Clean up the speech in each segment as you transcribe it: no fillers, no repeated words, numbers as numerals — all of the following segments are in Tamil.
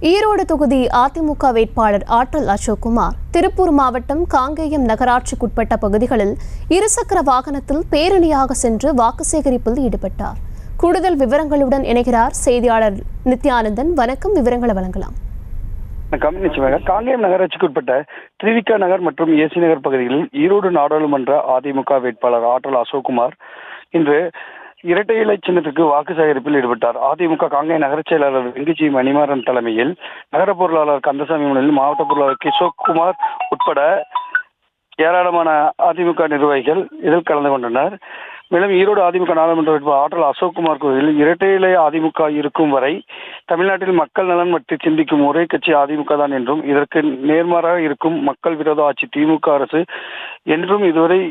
ஈரோடு தொகுதி அதிமுக வேட்பாளர் ஆற்றல் அசோக்குமார் திருப்பூர் மாவட்டம் காங்கேயம் நகராட்சிக்குட்பட்ட பகுதிகளில் இருசக்கர வாகனத்தில் பேரணியாக சென்று வாக்கு சேகரிப்பில் ஈடுபட்டார். கூடுதல் விவரங்களுடன் இணைகிறார் செய்தியாளர் நித்யானந்தன். வணக்கம், விவரங்களை வழங்கலாம். காங்கேயம் நகராட்சிக்குட்பட்ட திருவிக்கா நகர் மற்றும் ஏசி நகர் பகுதிகளில் ஈரோடு நாடாளுமன்ற அதிமுக வேட்பாளர் ஆற்றல் அசோக்குமார் இன்று இரட்டை இலை சின்னத்திற்கு வாக்கு சேகரிப்பில் ஈடுபட்டார். அதிமுக காங்கேய நகர செயலாளர் வெங்கிச்சி மணிமாறன் தலைமையில் நகர பொருளாளர் கந்தசாமி முன்னிலையில் மாவட்ட பொருளாளர் கிஷோக்குமார் உட்பட ஏராளமான அதிமுக நிர்வாகிகள் இதில் கலந்து கொண்டனர். மேலும் ஈரோடு அதிமுக நாடாளுமன்ற வேட்பாளர் ஆற்றல் அசோக்குமார் கோவில் இரட்டை இலை அதிமுக இருக்கும் வரை தமிழ்நாட்டில் மக்கள் நலன் பற்றி சிந்திக்கும் ஒரே கட்சி அதிமுக தான் என்றும், இதற்கு நேர்மாறாக இருக்கும் மக்கள் விரோத ஆட்சி திமுக அரசு என்றும் இதுவரை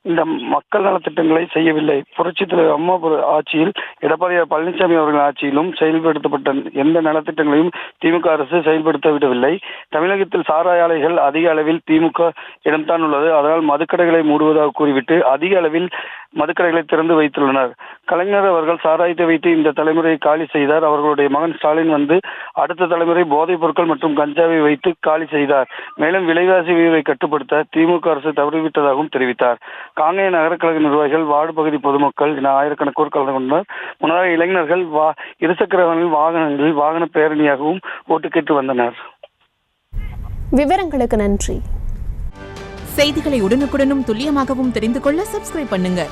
இந்த மக்கள் நலத்திட்டங்களை செய்யவில்லை. புரட்சித் தலைவர் அம்மா ஆட்சியில் எடப்பாடி பழனிசாமி அவர்கள் ஆட்சியிலும் செயல்படுத்தப்பட்ட எந்த நலத்திட்டங்களையும் திமுக அரசு செயல்படுத்த விடவில்லை. தமிழகத்தில் சாராய ஆலைகள் அதிக அளவில் திமுக இடம்தான் உள்ளது. அதனால் மதுக்கடைகளை மூடுவதாக கூறிவிட்டு அதிக அளவில் மதுக்கடைகளை திறந்து வைத்துள்ளனர். கலைஞர் அவர்கள் சாராயத்தை வைத்து இந்த தலைமுறையை காலி செய்தார். அவர்களுடைய மகன் ஸ்டாலின் வந்து அடுத்த தலைமுறை போதைப் பொருட்கள் மற்றும் கஞ்சாவை வைத்து காலி செய்தார். மேலும் விலைவாசி உயர்வை கட்டுப்படுத்த திமுக அரசு தவறிவிட்டதாகவும் தெரிவித்தார். காங்கேய நகர கழக நிர்வாகிகள், வார்டு பகுதி பொதுமக்கள் என ஆயிரக்கணக்கோர் கலந்து கொண்டனர். முன்னதாக இளைஞர்கள் இருசக்கர வாகனங்களில் வாகன பேரணியாகவும் ஓட்டு கேட்டு வந்தனர். விவரங்களுக்கு நன்றி. செய்திகளை உடனுக்குடனும் துல்லியமாகவும் தெரிந்து கொள்ள சப்ஸ்கிரைப் பண்ணுங்க.